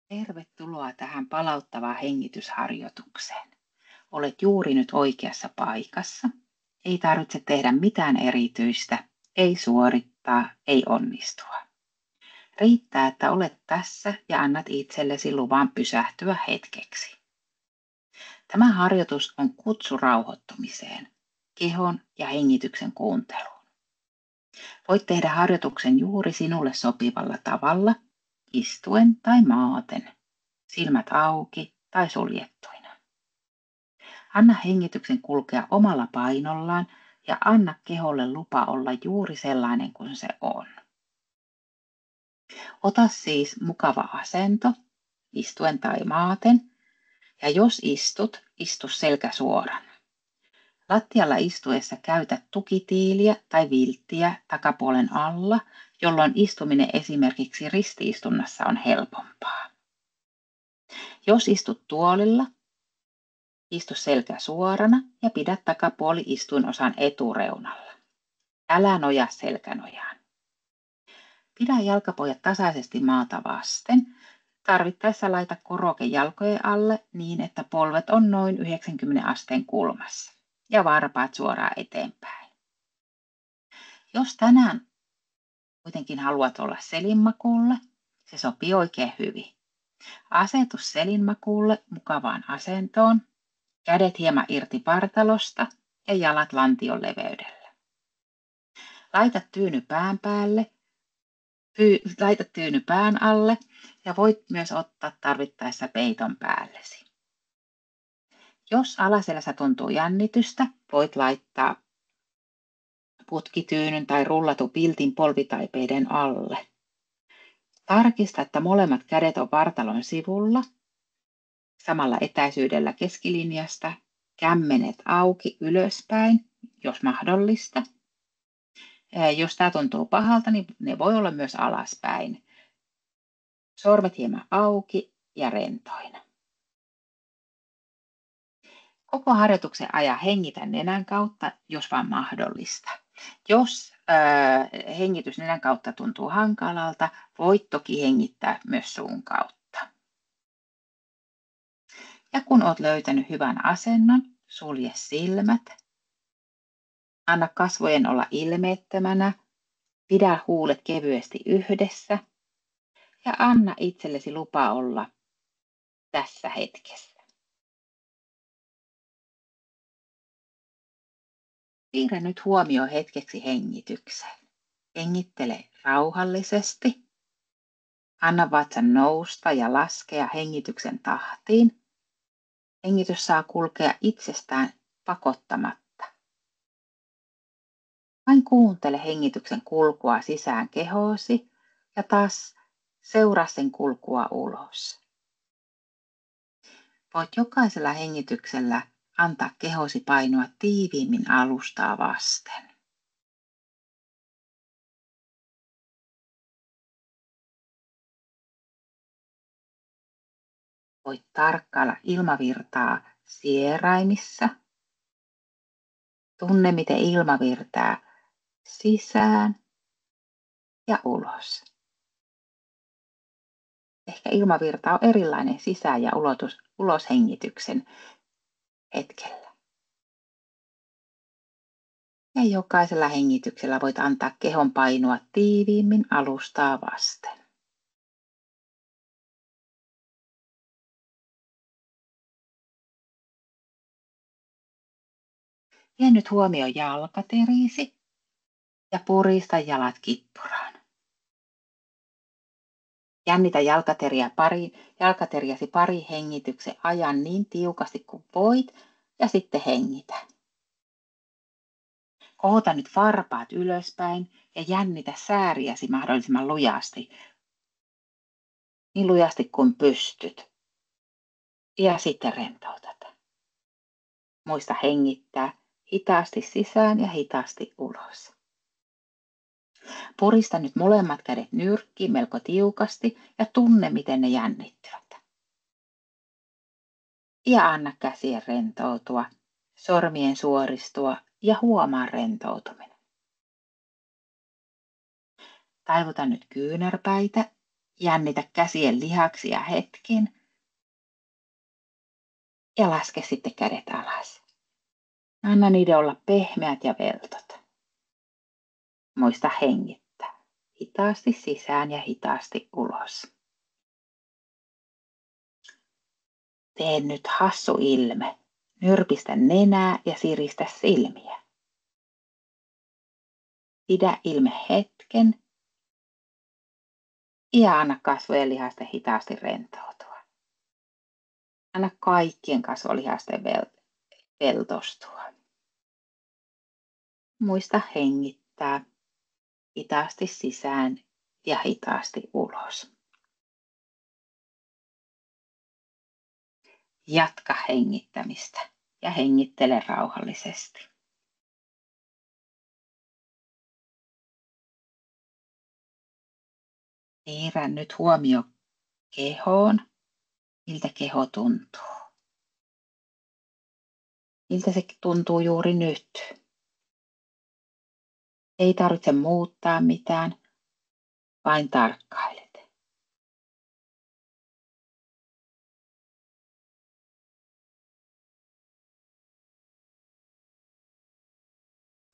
Tervetuloa tähän palauttavaan hengitysharjoitukseen. Olet juuri nyt oikeassa paikassa. Ei tarvitse tehdä mitään erityistä, ei suorittaa, ei onnistua. Riittää, että olet tässä ja annat itsellesi luvan pysähtyä hetkeksi. Tämä harjoitus on kutsu rauhoittumiseen, kehon ja hengityksen kuunteluun. Voit tehdä harjoituksen juuri sinulle sopivalla tavalla, istuen tai maaten, silmät auki tai suljettuina. Anna hengityksen kulkea omalla painollaan ja anna keholle lupa olla juuri sellainen kuin se on. Ota siis mukava asento, istuen tai maaten, ja jos istut, istu selkä suorana. Lattialla istuessa käytä tukitiiliä tai vilttiä takapuolen alla, jolloin istuminen esimerkiksi ristiistunnassa on helpompaa. Jos istut tuolilla, istu selkä suorana ja pidä takapuoli istuinosan etureunalla. Älä nojaa selkänojaan. Pidä jalkapojat tasaisesti maata vasten. Tarvittaessa laita koroke jalkojen alle niin, että polvet on noin 90 asteen kulmassa ja varpaat suoraan eteenpäin. Jos tänään kuitenkin haluat olla selinmakuulle, se sopii oikein hyvin. Asetu selinmakuulle mukavaan asentoon, kädet hieman irti partalosta ja jalat lantion leveydellä. Laita tyyny pään päälle, laita tyyny pään alle ja voit myös ottaa tarvittaessa peiton päällesi. Jos alaselässä tuntuu jännitystä, voit laittaa putkityynyn tai rullatun piltin polvitaipeiden alle. Tarkista, että molemmat kädet on vartalon sivulla, samalla etäisyydellä keskilinjasta, kämmenet auki ylöspäin, jos mahdollista. Jos tämä tuntuu pahalta, niin ne voi olla myös alaspäin. Sormet hieman auki ja rentoina. Koko harjoituksen ajan hengitä nenän kautta, jos vaan mahdollista. Jos hengitys nenän kautta tuntuu hankalalta, voit toki hengittää myös suun kautta. Ja kun olet löytänyt hyvän asennon, sulje silmät. Anna kasvojen olla ilmeettömänä. Pidä huulet kevyesti yhdessä. Ja anna itsellesi lupa olla tässä hetkessä. Siirrä nyt huomio hetkeksi hengitykseen. Hengittele rauhallisesti. Anna vatsan nousta ja laskea hengityksen tahtiin. Hengitys saa kulkea itsestään pakottamatta. Vain kuuntele hengityksen kulkua sisään kehoosi ja taas seuraa sen kulkua ulos. Voit jokaisella hengityksellä antaa kehosi painua tiiviimmin alustaa vasten. Voit tarkkailla ilmavirtaa sieraimissa. Tunne, miten ilma virtaa sisään ja ulos. Ehkä ilmavirta on erilainen sisään- ja uloshengityksen hetkellä. Ja jokaisella hengityksellä voit antaa kehon painua tiiviimmin alustaa vasten. Vie nyt huomio jalkateriisi ja purista jalat kippuraan. Jännitä jalkateriäsi pari hengityksen ajan niin tiukasti kuin voit ja sitten hengitä. Kohota nyt varpaat ylöspäin ja jännitä sääriäsi mahdollisimman lujasti. Niin lujasti kuin pystyt. Ja sitten rentoutat. Muista hengittää hitaasti sisään ja hitaasti ulos. Purista nyt molemmat kädet nyrkkiin melko tiukasti ja tunne, miten ne jännittyvät. Ja anna käsien rentoutua, sormien suoristua ja huomaa rentoutuminen. Taivuta nyt kyynärpäitä Jännitä käsien lihaksia hetken ja laske sitten kädet alas. Anna niiden olla pehmeät ja veltot. Muista hengittää. Hitaasti sisään ja hitaasti ulos. Tee nyt hassu ilme. Nyrpistä nenää ja siristä silmiä. Pidä ilme hetken ja anna kasvojen lihasten hitaasti rentoutua. Anna kaikkien kasvolihasten veltostua. Muista hengittää hitaasti sisään ja hitaasti ulos. Jatka hengittämistä ja hengittele rauhallisesti. Siirrä nyt huomio kehoon, miltä keho tuntuu. Miltä se tuntuu juuri nyt. Ei tarvitse muuttaa mitään, vain tarkkailet.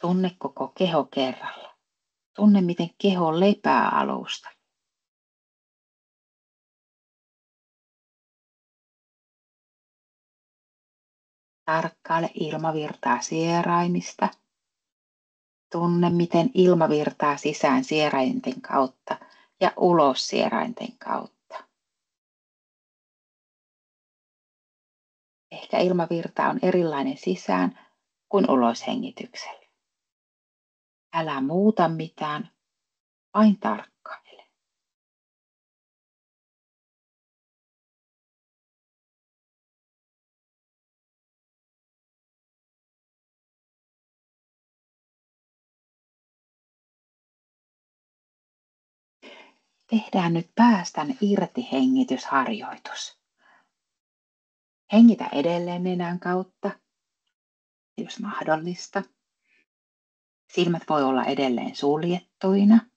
Tunne koko keho kerralla. Tunne, miten keho lepää alusta. Tarkkaile ilmavirtaa sieraimista. Tunne, miten ilma virtaa sisään sierainten kautta ja ulos sierainten kautta. Ehkä ilmavirta on erilainen sisään kuin ulos hengityksellä. Älä muuta mitään, vain tarkkaile. Tehdään nyt päästän irti hengitysharjoitus. Hengitä edelleen nenän kautta, jos mahdollista. Silmät voi olla edelleen suljettuina.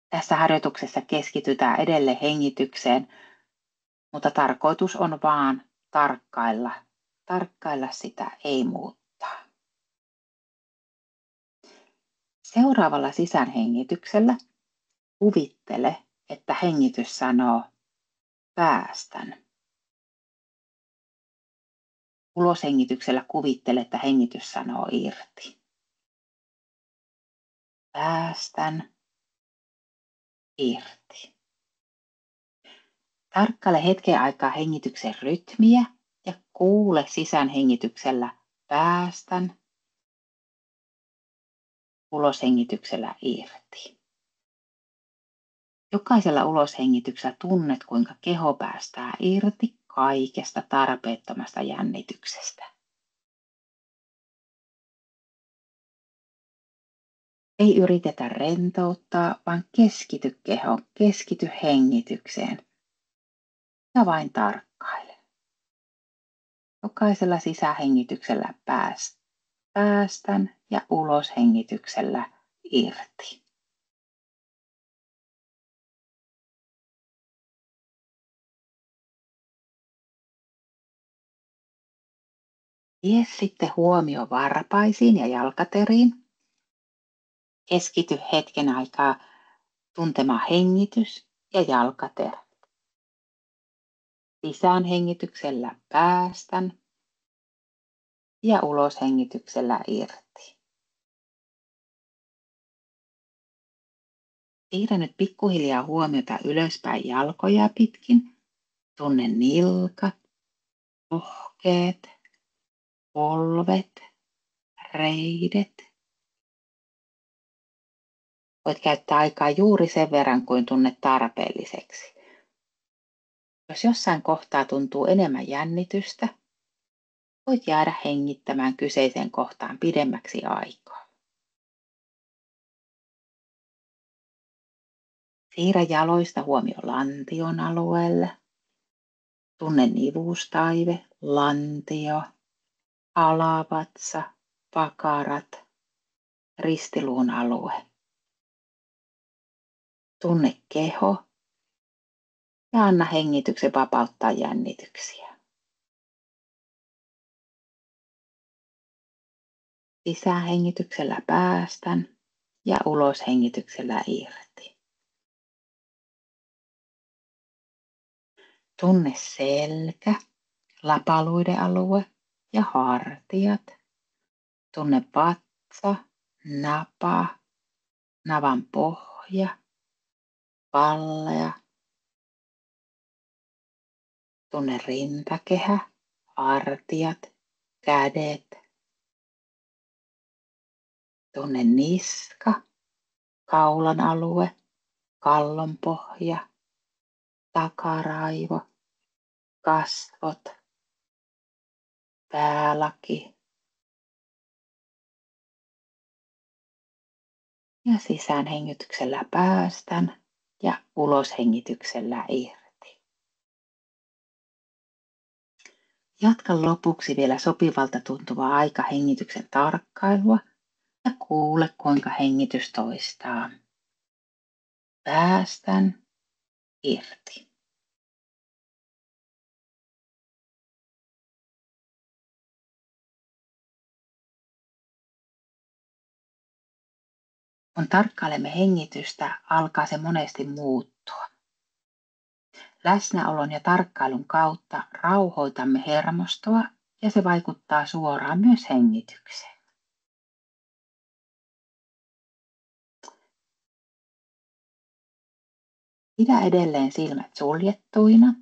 Tässä harjoituksessa keskitytään edelleen hengitykseen, mutta tarkoitus on vaan tarkkailla sitä, ei muuttaa. Seuraavalla sisäänhengityksellä kuvittele, että hengitys sanoo päästän. Uloshengityksellä kuvittele, että hengitys sanoo irti. Päästän irti. Tarkkaile hetken aikaa hengityksen rytmiä ja kuule sisäänhengityksellä päästän. Uloshengityksellä irti. Jokaisella uloshengityksellä tunnet, kuinka keho päästää irti kaikesta tarpeettomasta jännityksestä. Ei yritetä rentouttaa, vaan keskity kehoon, keskity hengitykseen ja vain tarkkaile. Jokaisella sisähengityksellä päästän ja uloshengityksellä irti. Vie sitten huomio varpaisiin ja jalkateriin. Keskity hetken aikaa tuntemaan hengitys ja jalkaterät. Sisäänhengityksellä päästän ja uloshengityksellä irti. Siirrä nyt pikkuhiljaa huomiota ylöspäin jalkoja pitkin. Tunne nilkat, pohkeet, polvet, reidet. Voit käyttää aikaa juuri sen verran kuin tunnet tarpeelliseksi. Jos jossain kohtaa tuntuu enemmän jännitystä, voit jäädä hengittämään kyseiseen kohtaan pidemmäksi aikaa. Siirrä jaloista huomio lantion alueelle. Tunne nivustaive, lantio, alavatsa, pakarat, ristiluun alue. Tunne keho ja anna hengityksen vapauttaa jännityksiä. Sisähengityksellä päästän ja uloshengityksellä irti. Tunne selkä, lapaluiden alue ja hartiat. Tunne vatsa, napa, navan pohja, pallea. Tunne rintakehä, hartiat, kädet. Tunne niska, kaulan alue, kallon pohja, takaraivo, kasvot, päälaki ja sisäänhengityksellä päästän ja uloshengityksellä irti. Jatka lopuksi vielä sopivalta tuntuvaa aikahengityksen tarkkailua ja kuule, kuinka hengitys toistaa. Päästän irti. Kun tarkkailemme hengitystä, alkaa se monesti muuttua. Läsnäolon ja tarkkailun kautta rauhoitamme hermostoa ja se vaikuttaa suoraan myös hengitykseen. Pidä edelleen silmät suljettuina.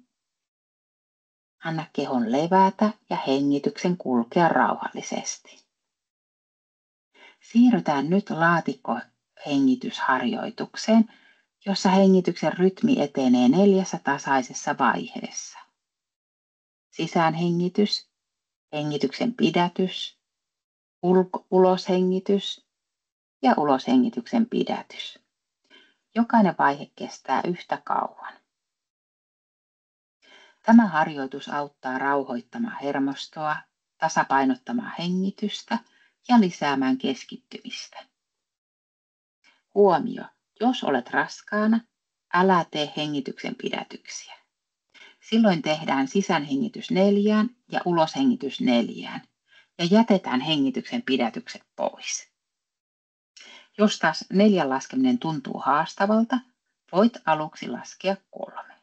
Anna kehon levätä ja hengityksen kulkea rauhallisesti. Siirrytään nyt laatikkohengitysharjoitukseen, jossa hengityksen rytmi etenee 4 tasaisessa vaiheessa. Sisäänhengitys, hengityksen pidätys, uloshengitys ja uloshengityksen pidätys. Jokainen vaihe kestää yhtä kauan. Tämä harjoitus auttaa rauhoittamaan hermostoa, tasapainottamaan hengitystä ja lisäämään keskittymistä. Huomio, jos olet raskaana, älä tee hengityksen pidätyksiä. Silloin tehdään sisäänhengitys 4 ja uloshengitys 4 ja jätetään hengityksen pidätykset pois. Jos taas 4 laskeminen tuntuu haastavalta, voit aluksi laskea 3.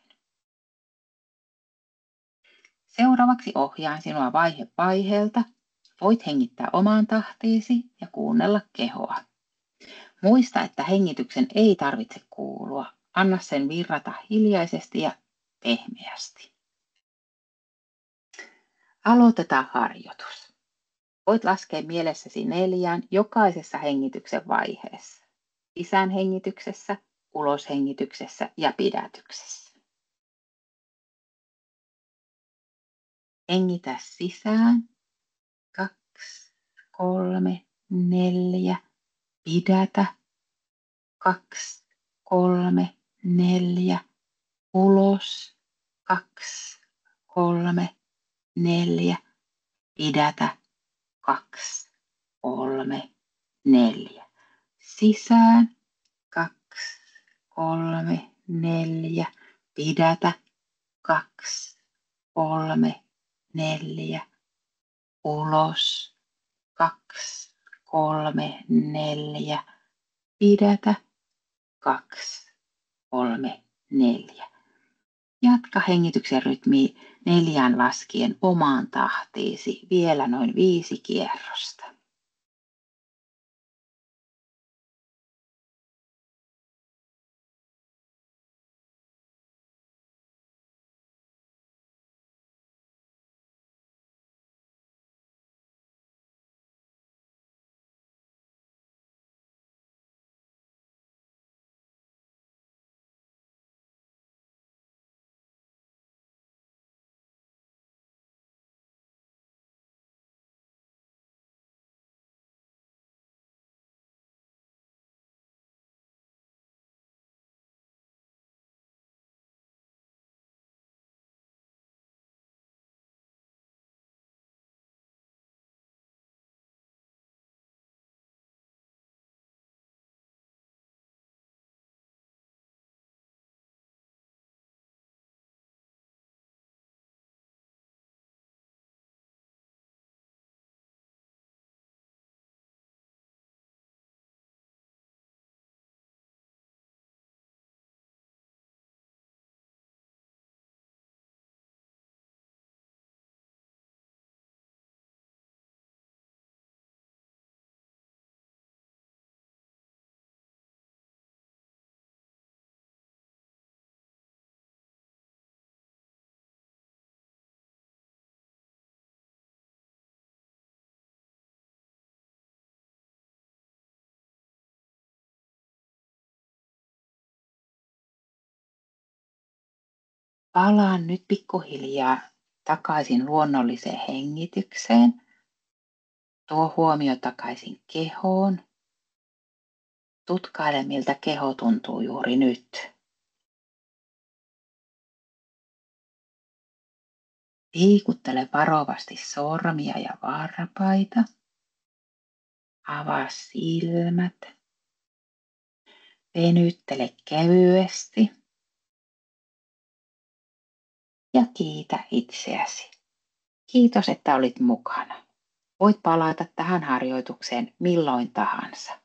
Seuraavaksi ohjaan sinua vaihe vaiheelta. Voit hengittää omaan tahtiisi ja kuunnella kehoa. Muista, että hengityksen ei tarvitse kuulua. Anna sen virrata hiljaisesti ja pehmeästi. Aloitetaan harjoitus. Voit laskea mielessäsi 4 jokaisessa hengityksen vaiheessa. Sisäänhengityksessä, uloshengityksessä ja pidätyksessä. Hengitä sisään. 2, 3, 4. Pidätä. 2, 3, 4. Ulos. 2, 3, 4. Pidätä. 2, 3, 4. Sisään. 2, 3, 4. Pidätä. 2, 3, 4. Ulos. 2, 3, 4. Pidätä. 2, 3, 4. Jatka hengityksen rytmiä 4 laskien omaan tahtiisi vielä noin 5 kierrosta. Palaa nyt pikkuhiljaa takaisin luonnolliseen hengitykseen. Tuo huomio takaisin kehoon. Tutkaile, miltä keho tuntuu juuri nyt. Liikuttele varovasti sormia ja varpaita. Avaa silmät. Venyttele kevyesti. Ja kiitä itseäsi. Kiitos, että olit mukana. Voit palata tähän harjoitukseen milloin tahansa.